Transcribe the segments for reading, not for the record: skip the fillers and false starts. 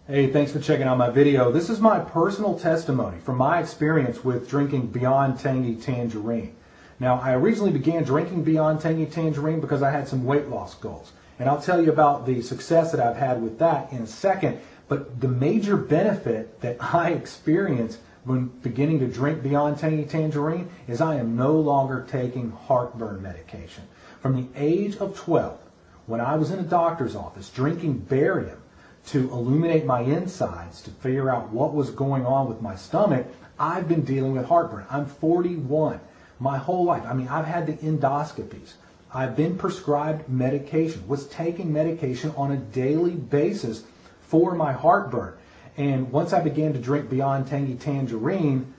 Hey, thanks for checking out my video. This is my personal testimony from my experience with drinking Beyond Tangy Tangerine. Now, I originally began drinking Beyond Tangy Tangerine because I had some weight loss goals. And I'll tell you about the success that I've had with that in a second. But the major benefit that I experienced when beginning to drink Beyond Tangy Tangerine is I am no longer taking heartburn medication. From the age of 12, when I was in a doctor's office drinking barium to illuminate my insides to figure out what was going on with my stomach, I've been dealing with heartburn. I'm 41. My whole life, I've had the endoscopies. I've been prescribed medication, was taking medication on a daily basis for my heartburn. And once I began to drink Beyond Tangy Tangerine,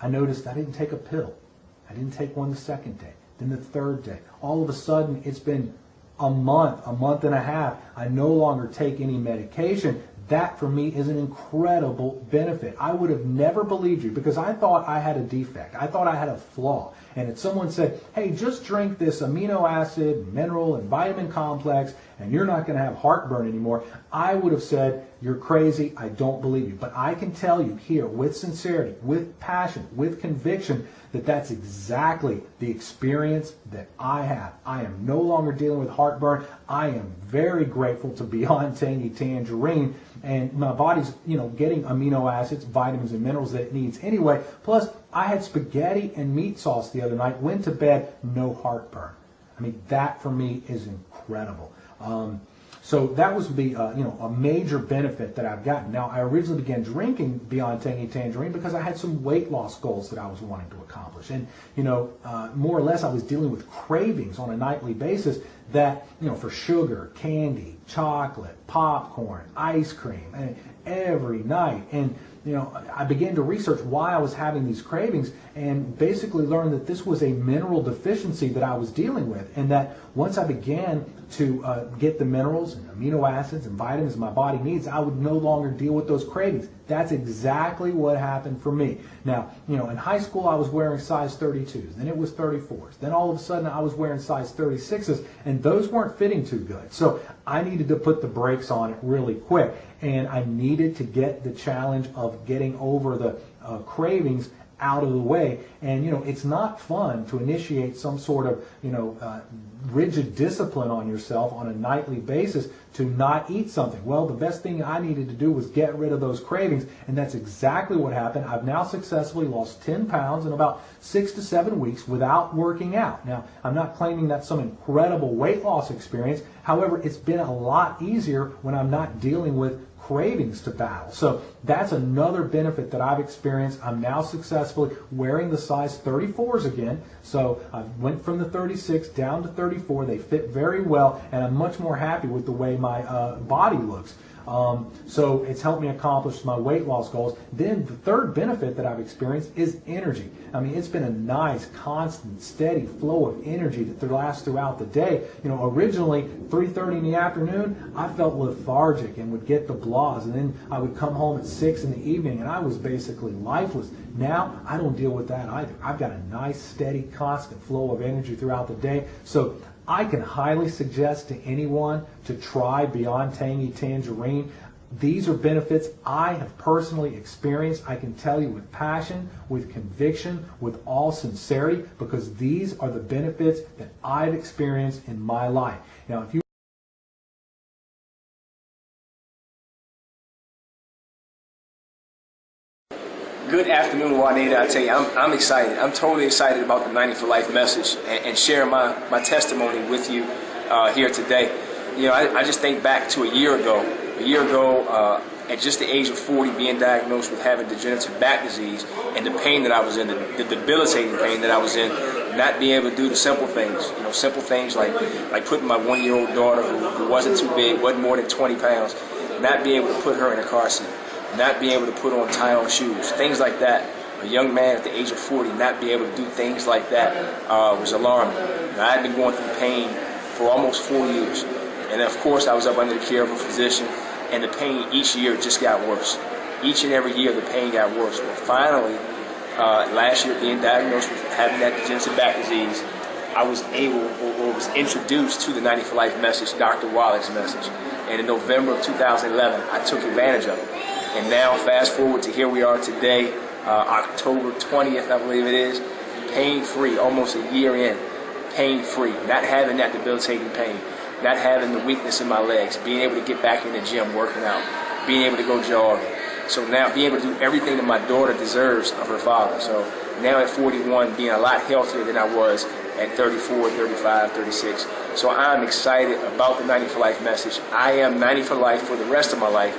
I noticed I didn't take a pill. I didn't take one the second day, then the third day. All of a sudden, it's been a month and a half, I no longer take any medication. That for me is an incredible benefit. I would have never believed you because I thought I had a defect. I thought I had a flaw. And if someone said, hey, just drink this amino acid, mineral, and vitamin complex, and you're not going to have heartburn anymore, I would have said, you're crazy, I don't believe you. But I can tell you here with sincerity, with passion, with conviction, that that's exactly the experience that I have. I am no longer dealing with heartburn. I am very grateful to Beyond Tangy Tangerine, and my body's, getting amino acids, vitamins, and minerals that it needs anyway. Plus, I had spaghetti and meat sauce the other night, went to bed, no heartburn. That for me is incredible. So that was the a major benefit that I've gotten. Now, I originally began drinking Beyond Tangy Tangerine because I had some weight loss goals that I was wanting to accomplish, and more or less I was dealing with cravings on a nightly basis that for sugar, candy, chocolate, popcorn, ice cream, and every night. And I began to research why I was having these cravings and basically learned that this was a mineral deficiency that I was dealing with, and that once I began to get the minerals and amino acids and vitamins my body needs, I would no longer deal with those cravings. That's exactly what happened for me. Now, in high school I was wearing size 32s, then it was 34s, then all of a sudden I was wearing size 36s, and those weren't fitting too good. So I needed to put the brakes on it really quick, and I needed to get the challenge of getting over the cravings out of the way. And it's not fun to initiate some sort of rigid discipline on yourself on a nightly basis to not eat something. Well, the best thing I needed to do was get rid of those cravings, and that's exactly what happened. I've now successfully lost 10 pounds in about 6 to 7 weeks without working out. Now, I'm not claiming that's some incredible weight loss experience. However, it's been a lot easier when I'm not dealing with cravings to battle. So that's another benefit that I've experienced. I'm now successfully wearing the size 34s again. So I went from the 36 down to 34. They fit very well, and I'm much more happy with the way my body looks. So it's helped me accomplish my weight loss goals. Then the third benefit that I've experienced is energy. It's been a nice, constant, steady flow of energy that lasts throughout the day. Originally 3:30 in the afternoon, I felt lethargic and would get the blahs, and then I would come home at 6 in the evening and I was basically lifeless. Now I don't deal with that either. I've got a nice, steady, constant flow of energy throughout the day. So I can highly suggest to anyone to try Beyond Tangy Tangerine. These are benefits I have personally experienced. I can tell you with passion, with conviction, with all sincerity, because these are the benefits that I've experienced in my life. Now, if you Good afternoon, Juanita. I tell you, I'm excited. I'm totally excited about the 90 for Life message and sharing my testimony with you here today. I just think back to a year ago, at just the age of 40, being diagnosed with having degenerative back disease, and the pain that I was in, the debilitating pain that I was in, not being able to do the simple things, simple things like putting my 1-year-old daughter, who wasn't too big, wasn't more than 20 pounds, not being able to put her in a car seat, not being able to put on tie-on shoes, things like that. A young man at the age of 40 not being able to do things like that was alarming. I had been going through pain for almost 4 years. And of course, I was up under the care of a physician, and the pain each year just got worse. Each and every year, the pain got worse. But finally, last year, being diagnosed with having that degenerative back disease, I was able, or was introduced to the 90 for Life message, Dr. Wallach's message. And in November of 2011, I took advantage of it. And now, fast forward to here we are today, October 20th, I believe it is, pain-free, almost a year in, pain-free, not having that debilitating pain, not having the weakness in my legs, being able to get back in the gym, working out, being able to go jogging. So now being able to do everything that my daughter deserves of her father. So now at 41, being a lot healthier than I was at 34, 35, 36. So I'm excited about the 90 for Life message. I am 90 for life for the rest of my life.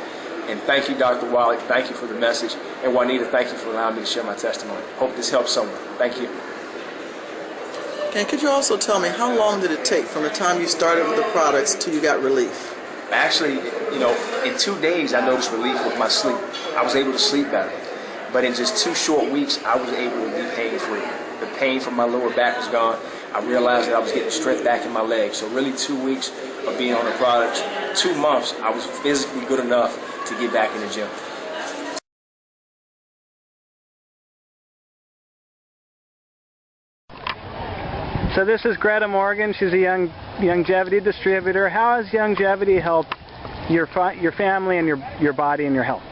And thank you, Dr. Wallach. Thank you for the message. And Juanita, thank you for allowing me to share my testimony. Hope this helps someone. Thank you. And could you also tell me, how long did it take from the time you started with the products till you got relief? Actually, in 2 days, I noticed relief with my sleep. I was able to sleep better. But in just 2 short weeks, I was able to be pain-free. The pain from my lower back was gone. I realized that I was getting strength back in my legs. So really 2 weeks of being on the products, 2 months, I was physically good enough to get back in the gym. So this is Greta Morgan. She's a Youngevity distributor. How has Youngevity helped your family and your body and your health?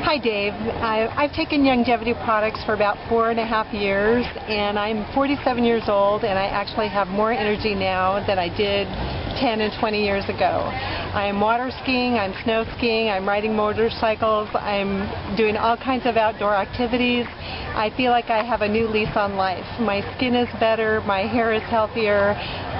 Hi Dave, I've taken Youngevity products for about 4.5 years, and I'm 47 years old, and I actually have more energy now than I did 10 and 20 years ago. I'm water skiing, I'm snow skiing, I'm riding motorcycles, I'm doing all kinds of outdoor activities. I feel like I have a new lease on life. My skin is better, my hair is healthier.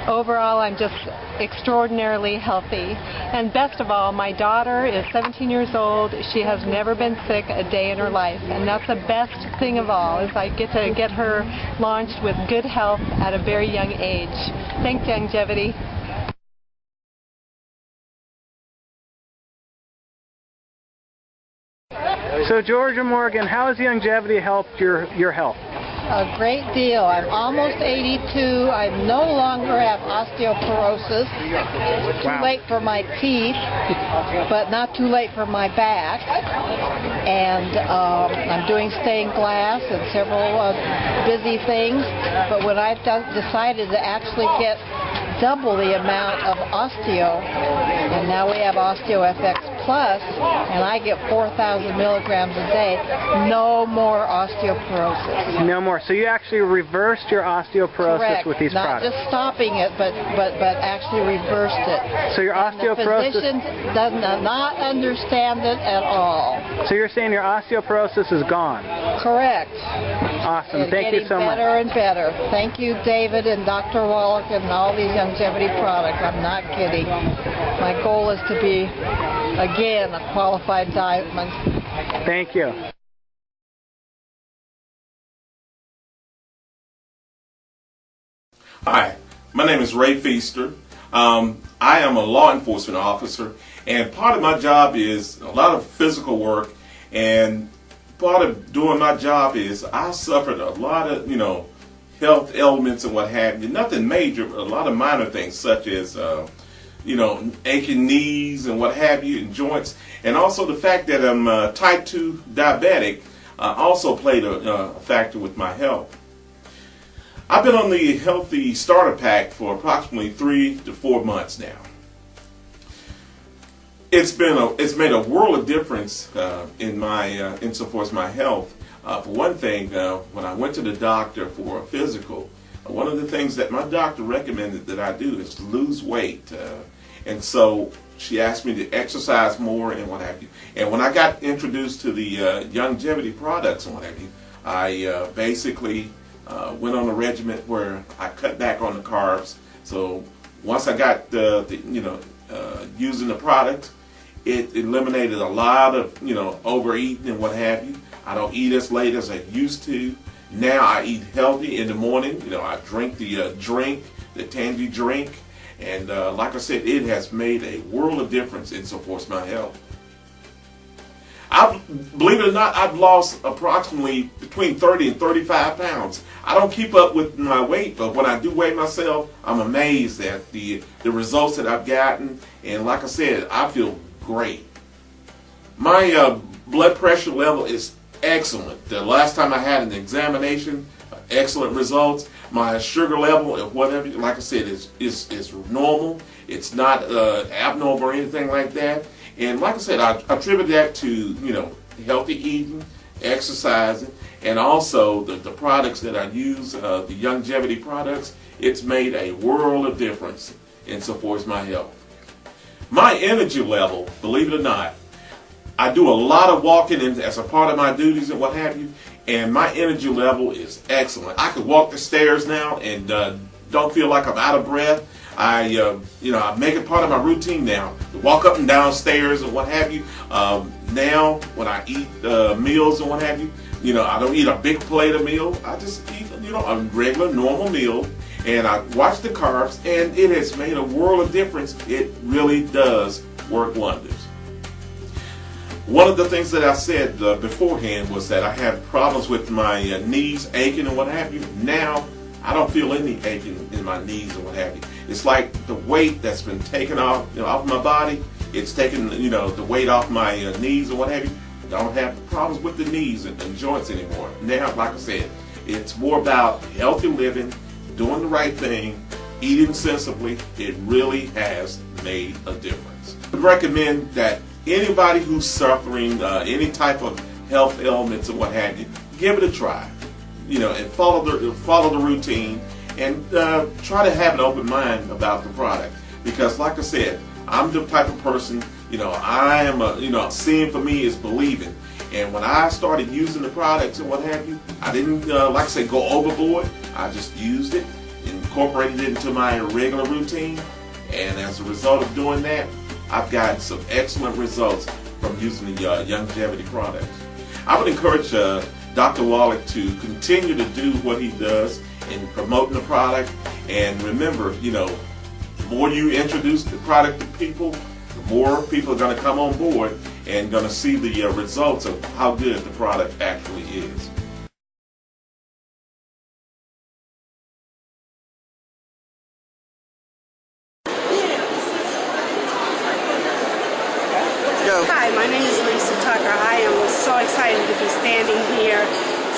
Overall, I'm just extraordinarily healthy. And best of all, my daughter is 17 years old. She has never been sick a day in her life. And that's the best thing of all, is I get to get her launched with good health at a very young age. Thanks, Youngevity. So Georgia Morgan, how has Youngevity helped your health? A great deal. I'm almost 82. I no longer have osteoporosis. Too Wow. late for my teeth, but not too late for my back. And I'm doing stained glass and several busy things. But when I've decided to actually get double the amount of osteo, and now we have OsteoFX Plus, and I get 4,000 milligrams a day, no more osteoporosis. No more. So you actually reversed your osteoporosis Correct. with these Not products. just stopping it, but actually reversed it. So your And the osteoporosis. physician does not understand it at all. So you're saying your osteoporosis is gone. Correct. Awesome. It's Thank you getting so much. better and better. Thank you, David and Dr. Wallach and all these Youngevity products. I'm not kidding. My goal is to be, again, a qualified diamond. Thank you. Hi, my name is Ray Feaster. I am a law enforcement officer, and part of my job is a lot of physical work, and part of doing my job is I suffered a lot of, health ailments and what have you. Nothing major, but a lot of minor things such as, aching knees and what have you, and joints. And also the fact that I'm type 2 diabetic also played a factor with my health. I've been on the Healthy Starter Pack for approximately 3 to 4 months now. It's made a world of difference insofar as my health. For one thing, when I went to the doctor for a physical, one of the things that my doctor recommended that I do is to lose weight. And so she asked me to exercise more and what have you. And when I got introduced to the Youngevity products and what have you, I basically went on a regimen where I cut back on the carbs. So once I got using the product, it eliminated a lot of overeating and what have you. I don't eat as late as I used to. Now I eat healthy in the morning. I drink the Tangy drink, and like I said, it has made a world of difference insofar as my health. Believe it or not, I've lost approximately between 30 and 35 pounds. I don't keep up with my weight, but when I do weigh myself, I'm amazed at the results that I've gotten. And like I said, I feel great. My blood pressure level is excellent. The last time I had an examination, excellent results. My sugar level, whatever, like I said, is normal. It's not abnormal or anything like that. And like I said, I attribute that to, you know, healthy eating, exercising, and also the products that I use, the Youngevity products. It's made a world of difference insofar as my health. My energy level, believe it or not, I do a lot of walking as a part of my duties and what have you, and my energy level is excellent. I could walk the stairs now and don't feel like I'm out of breath. I make it part of my routine now to walk up and down stairs and what have you. Now, when I eat meals and what have you, I don't eat a big plate of meal. I just eat, a regular, normal meal, and I watch the carbs, and it has made a world of difference. It really does work wonders. One of the things that I said beforehand was that I had problems with my knees aching and what have you. Now, I don't feel any aching in my knees and what have you. It's like the weight that's been taken off, off my body. It's taken, the weight off my knees and what have you. I don't have problems with the knees and joints anymore. Now, like I said, it's more about healthy living, doing the right thing, eating sensibly. It really has made a difference. I would recommend that anybody who's suffering any type of health ailments and what have you, give it a try. And follow the routine, and try to have an open mind about the product. Because, like I said, I'm the type of person, I am seeing for me is believing. And when I started using the products and what have you, I didn't, like I said, go overboard. I just used it, incorporated it into my regular routine, and as a result of doing that, I've gotten some excellent results from using the Youngevity products. I would encourage Dr. Wallach to continue to do what he does in promoting the product. And remember, the more you introduce the product to people, the more people are going to come on board and going to see the results of how good the product actually is. Hi, my name is Lisa Tucker. I am so excited to be standing here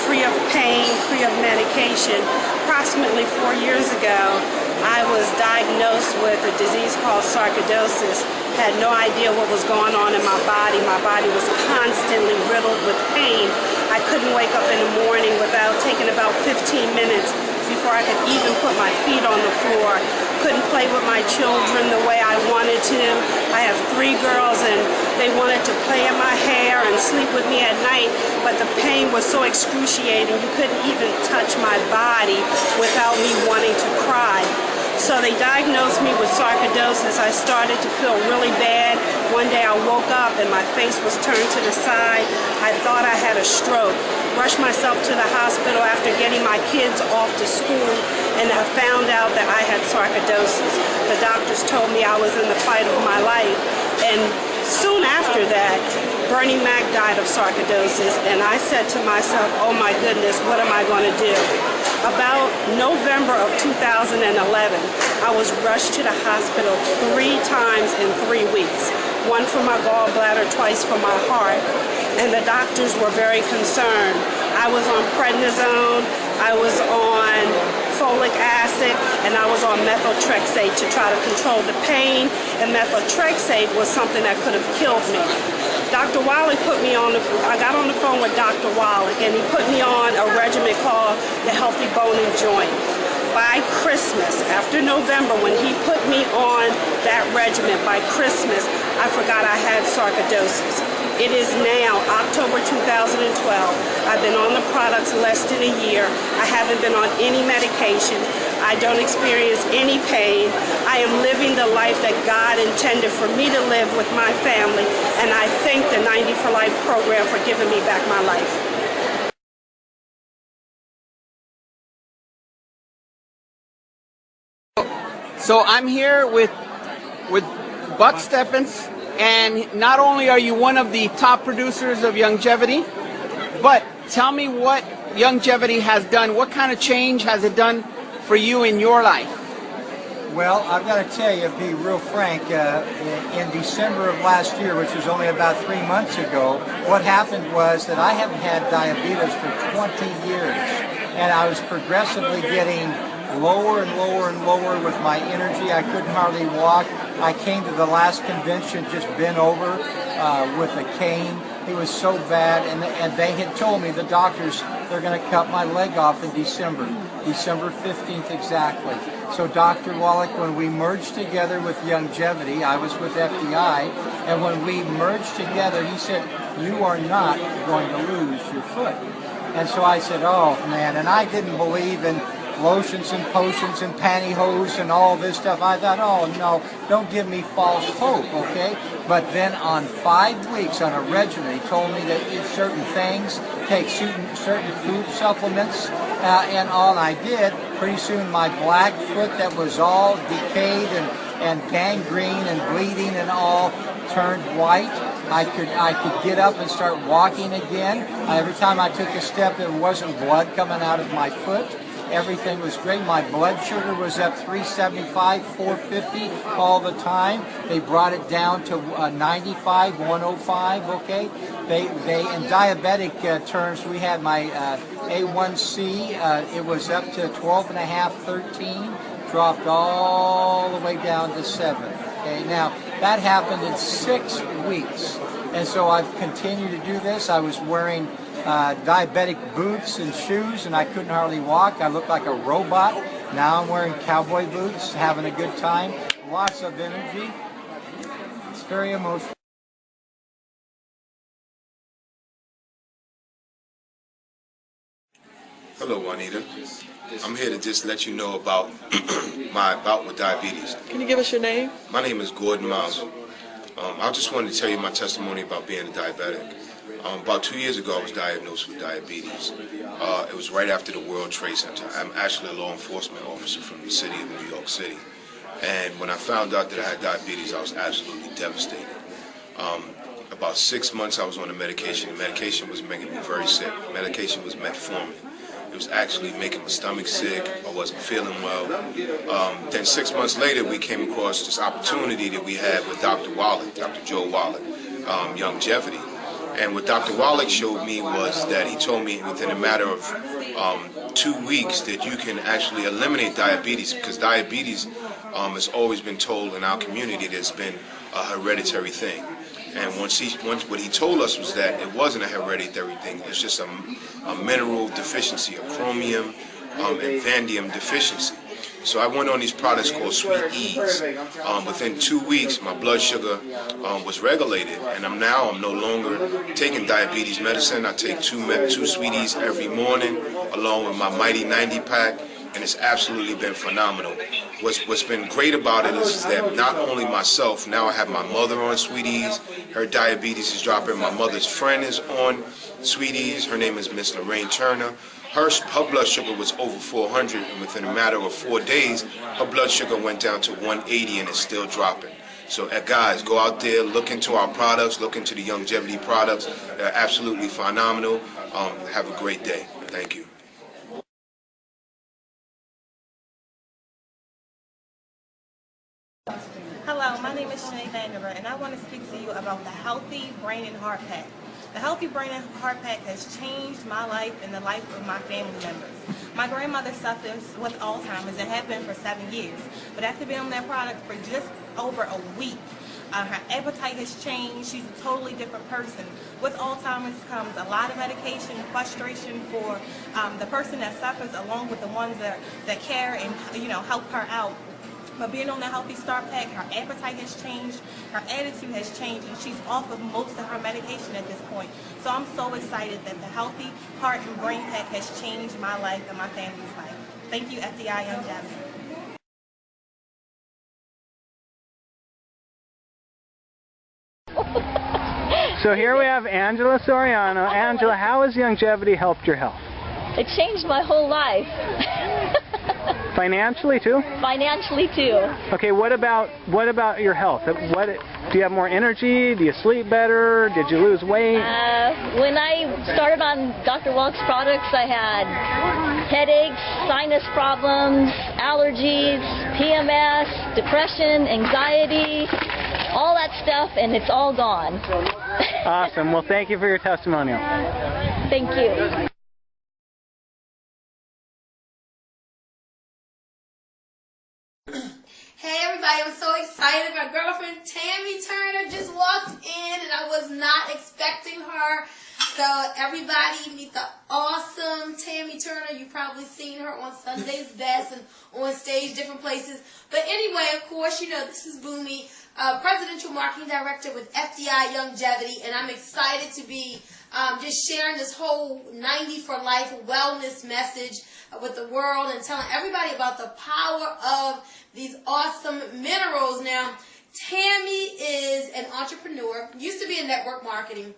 free of pain, free of medication. Approximately 4 years ago, I was diagnosed with a disease called sarcoidosis. Had no idea what was going on in my body. My body was constantly riddled with pain. I couldn't wake up in the morning without taking about 15 minutes before I could even put my feet on the floor. Couldn't play with my children the way I wanted to. I have 3 girls, and they wanted to play in my hair and sleep with me at night, but the pain was so excruciating you couldn't even touch my body without me wanting to cry. So they diagnosed me with sarcoidosis. I started to feel really bad. One day I woke up and my face was turned to the side. I thought I had a stroke. Rushed myself to the hospital after getting my kids off to school, and I found out that I had sarcoidosis. The doctors told me I was in the fight of my life. And soon after that, Bernie Mac died of sarcoidosis, and I said to myself, oh my goodness, what am I going to do? About November of 2011, I was rushed to the hospital 3 times in 3 weeks. One for my gallbladder, twice for my heart, and the doctors were very concerned. I was on prednisone, I was on folic acid, and I was on methotrexate to try to control the pain, and methotrexate was something that could have killed me. Dr. Wallach I got on the phone with Dr. Wallach, and he put me on a regimen called the Healthy Bone and Joint. By Christmas, after November, when he put me on that regimen, by Christmas, I forgot I had sarcoidosis. It is now October 2012. I've been on the products less than a year. I haven't been on any medication. I don't experience any pain. I am living the life that God intended for me to live with my family, and I thank the 90 for Life program for giving me back my life. So I'm here with Buck Steffens, and not only are you one of the top producers of Youngevity, but tell me what Youngevity has done. What kind of change has it done for you in your life? Well, I've got to tell you, be real frank, in December of last year, which was only about 3 months ago, what happened was that I haven't had diabetes for 20 years. and I was progressively getting lower and lower and lower with my energy. I couldn't hardly walk. I came to the last convention just bent over with a cane. It was so bad, and they had told me, the doctors, they're going to cut my leg off in December 15th exactly. So Dr. Wallach, when we merged together with Youngevity, I was with FDI, and when we merged together, he said, you are not going to lose your foot. And so I said, oh man, and I didn't believe in lotions and potions and pantyhose and all this stuff. I thought, oh no, don't give me false hope, okay? But then on 5 weeks on a regimen, he told me to eat certain things, take certain food supplements, and all I did. Pretty soon my black foot that was all decayed and gangrene and bleeding and all turned white. I could get up and start walking again. Every time I took a step, there wasn't blood coming out of my foot. Everything was great. My blood sugar was up 375, 450 all the time. They brought it down to 95, 105, okay? They in diabetic terms, we had my A1C, it was up to 12.5, 13, dropped all the way down to 7. Okay, now that happened in 6 weeks. And so I've continued to do this. I was wearing diabetic boots and shoes, and I couldn't hardly walk. I looked like a robot. Now I'm wearing cowboy boots, having a good time. Lots of energy. It's very emotional. Hello, Juanita. I'm here to just let you know about my bout with diabetes. Can you give us your name? My name is Gordon Miles. I just wanted to tell you my testimony about being a diabetic. About 2 years ago, I was diagnosed with diabetes. It was right after the World Trade Center. I'm actually a law enforcement officer from the city of New York City. And when I found out that I had diabetes, I was absolutely devastated. About 6 months I was on the medication. The medication was making me very sick. The medication was metformin. It was actually making my stomach sick. I wasn't feeling well. Then 6 months later, we came across this opportunity that we had with Dr. Wallach, Dr. Joe Wallach, Youngevity. And what Dr. Wallach showed me was that he told me within a matter of 2 weeks that you can actually eliminate diabetes, because diabetes has always been told in our community that it's been a hereditary thing. And what he told us was that it wasn't a hereditary thing. It's just a mineral deficiency, a chromium and vanadium deficiency. So I went on these products called Sweet Ease. Within 2 weeks, my blood sugar was regulated, and I'm no longer taking diabetes medicine. I take two Sweet Ease every morning, along with my Mighty 90 pack, and it's absolutely been phenomenal. What's been great about it is that not only myself, now I have my mother on Sweet Ease. Her diabetes is dropping. My mother's friend is on Sweet Ease. Her name is Miss Lorraine Turner. Her blood sugar was over 400, and within a matter of 4 days, her blood sugar went down to 180, and it's still dropping. So guys, go out there, look into our products, look into the Youngevity products. They're absolutely phenomenal. Have a great day. Thank you. Hello, my name is Shanae Vanderbilt, and I want to speak to you about the Healthy Brain and Heart Pack. The Healthy Brain and Heart Pack has changed my life and the life of my family members. My grandmother suffers with Alzheimer's and had been for 7 years, but after being on that product for just over a week, her appetite has changed. She's a totally different person. With Alzheimer's comes a lot of medication, frustration for the person that suffers, along with the ones that care and help her out. But being on the Healthy Start Pack, her appetite has changed, her attitude has changed, and she's off of most of her medication at this point. So I'm so excited that the Healthy Heart and Brain Pack has changed my life and my family's life. Thank you, FDI Youngevity. So here we have Angela Soriano. Angela, how has Youngevity helped your health? It changed my whole life. Financially too? Financially too. Okay, what about your health? Do you have more energy? Do you sleep better? Did you lose weight? When I started on Dr. Wallach's products, I had headaches, sinus problems, allergies, PMS, depression, anxiety, all that stuff, and it's all gone. Awesome. Well, thank you for your testimonial. Thank you. excited. My girlfriend Tammy Turner just walked in, and I was not expecting her. So everybody meet the awesome Tammy Turner. You've probably seen her on Sunday's Best and on stage, different places. But anyway, of course, you know, this is Boomy, Presidential Marketing Director with FDI Youngevity, and I'm excited to be just sharing this whole 90 for Life wellness message with the world and telling everybody about the power of these awesome minerals. Now, Tammy is an entrepreneur, used to be in network marketing,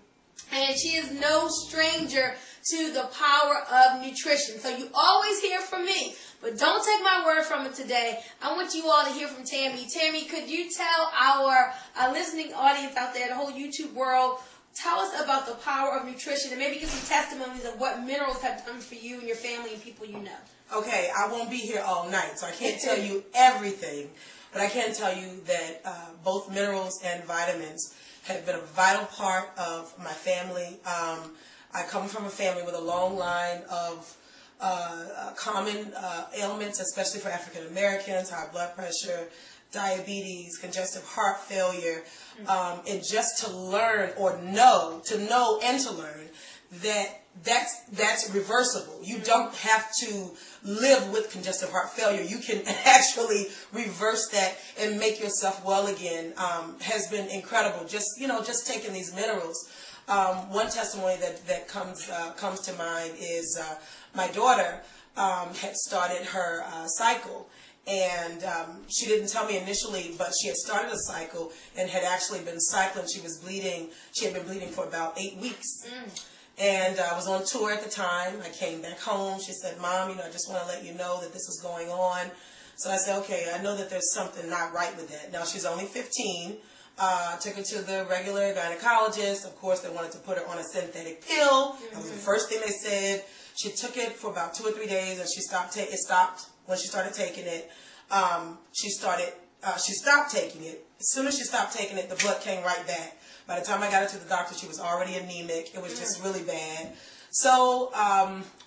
and she is no stranger to the power of nutrition. So you always hear from me, but don't take my word from it today. I want you all to hear from Tammy. Tammy, could you tell our listening audience out there, the whole YouTube world, tell us about the power of nutrition and maybe give some testimonies of what minerals have done for you and your family and people you know. Okay, I won't be here all night, so I can't tell you everything, but I can tell you that both minerals and vitamins have been a vital part of my family. I come from a family with a long line of common ailments, especially for African Americans: high blood pressure, diabetes, congestive heart failure, and just to learn or know and to learn that that's reversible. You don't have to live with congestive heart failure. You can actually reverse that and make yourself well again. Has been incredible. Just taking these minerals. One testimony that comes to mind is my daughter had started her cycle. And she didn't tell me initially, but she had started a cycle and had actually been cycling. She was bleeding. She had been bleeding for about 8 weeks. And I was on tour at the time. I came back home. She said, "Mom, I just want to let you know that this is going on." So I said, "Okay, I know that there's something not right with that." Now, she's only 15. Took her to the regular gynecologist. Of course, they wanted to put her on a synthetic pill. That was the first thing they said. She took it for about 2 or 3 days, and she stopped. It stopped when she started taking it. She stopped taking it. As soon as she stopped taking it, the blood came right back. By the time I got her to the doctor, she was already anemic. It was just really bad. So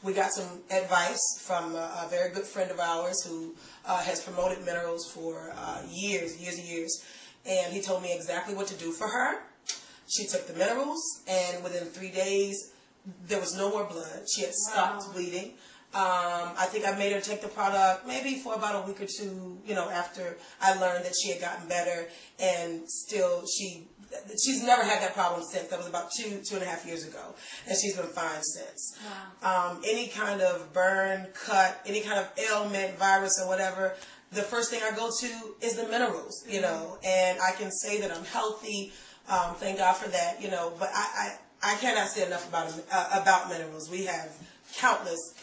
we got some advice from a very good friend of ours who has promoted minerals for years and years. And he told me exactly what to do for her. She took the minerals, and within 3 days, there was no more blood. She had stopped bleeding. I think I made her take the product maybe for about a week or two, after I learned that she had gotten better, and still she's never had that problem since. That was about 2.5 years ago, and she's been fine since. Wow. Any kind of burn, cut, any kind of ailment, virus or whatever, the first thing I go to is the minerals, and I can say that I'm healthy. Thank God for that, but I cannot say enough about minerals. We have countless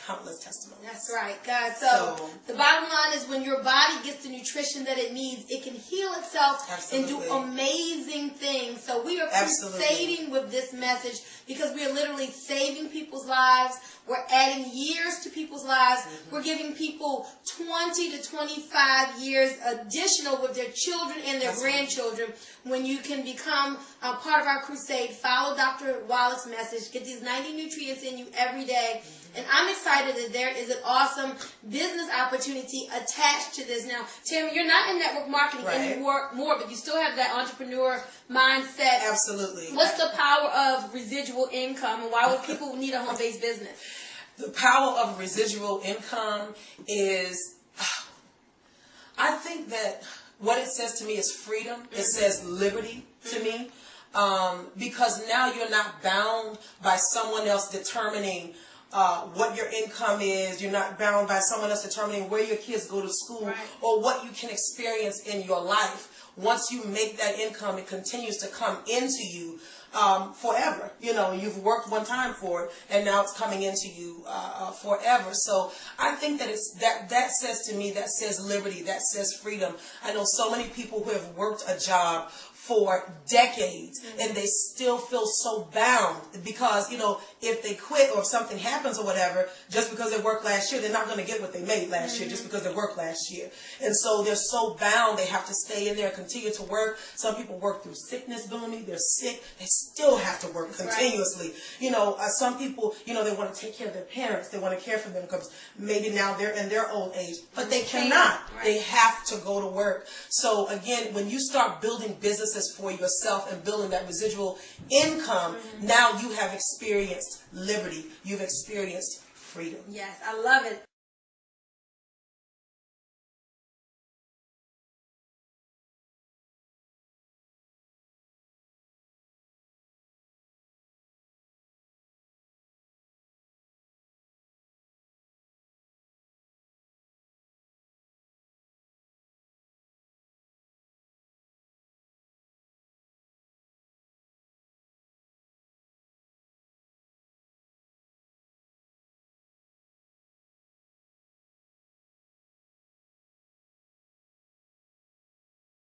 testimonies. That's right, God. So the bottom line is, when your body gets the nutrition that it needs, it can heal itself and do amazing things. So we are crusading with this message because we are literally saving people's lives. We're adding years to people's lives. We're giving people 20 to 25 years additional with their children and their grandchildren. When you can become a part of our crusade, follow Dr. Wallach's message, get these 90 nutrients in you every day. And I'm excited that there is an awesome business opportunity attached to this. Now, Tammy, you're not in network marketing anymore, but you still have that entrepreneur mindset. Absolutely. What's the power of residual income, and why would people need a home-based business? The power of residual income is, I think that what it says to me is freedom. It says liberty to me, because now you're not bound by someone else determining what your income is. You're not bound by someone else determining where your kids go to school or what you can experience in your life. Once you make that income, it continues to come into you forever. You've worked one time for it, and now it's coming into you forever. So I think that that says to me, that says liberty, that says freedom. I know so many people who have worked a job for decades, and they still feel so bound because, you know, if they quit or if something happens or whatever, just because they worked last year, they're not going to get what they made last year just because they worked last year. And so they're so bound, they have to stay in there, continue to work. Some people work through sickness, Bellamy, they're sick, they still have to work continuously. You know, some people, you know, they want to take care of their parents, they want to care for them because maybe now they're in their old age, but they cannot. They have to go to work. So again, when you start building businesses for yourself and building that residual income, now you have experienced liberty. You've experienced freedom. Yes, I love it.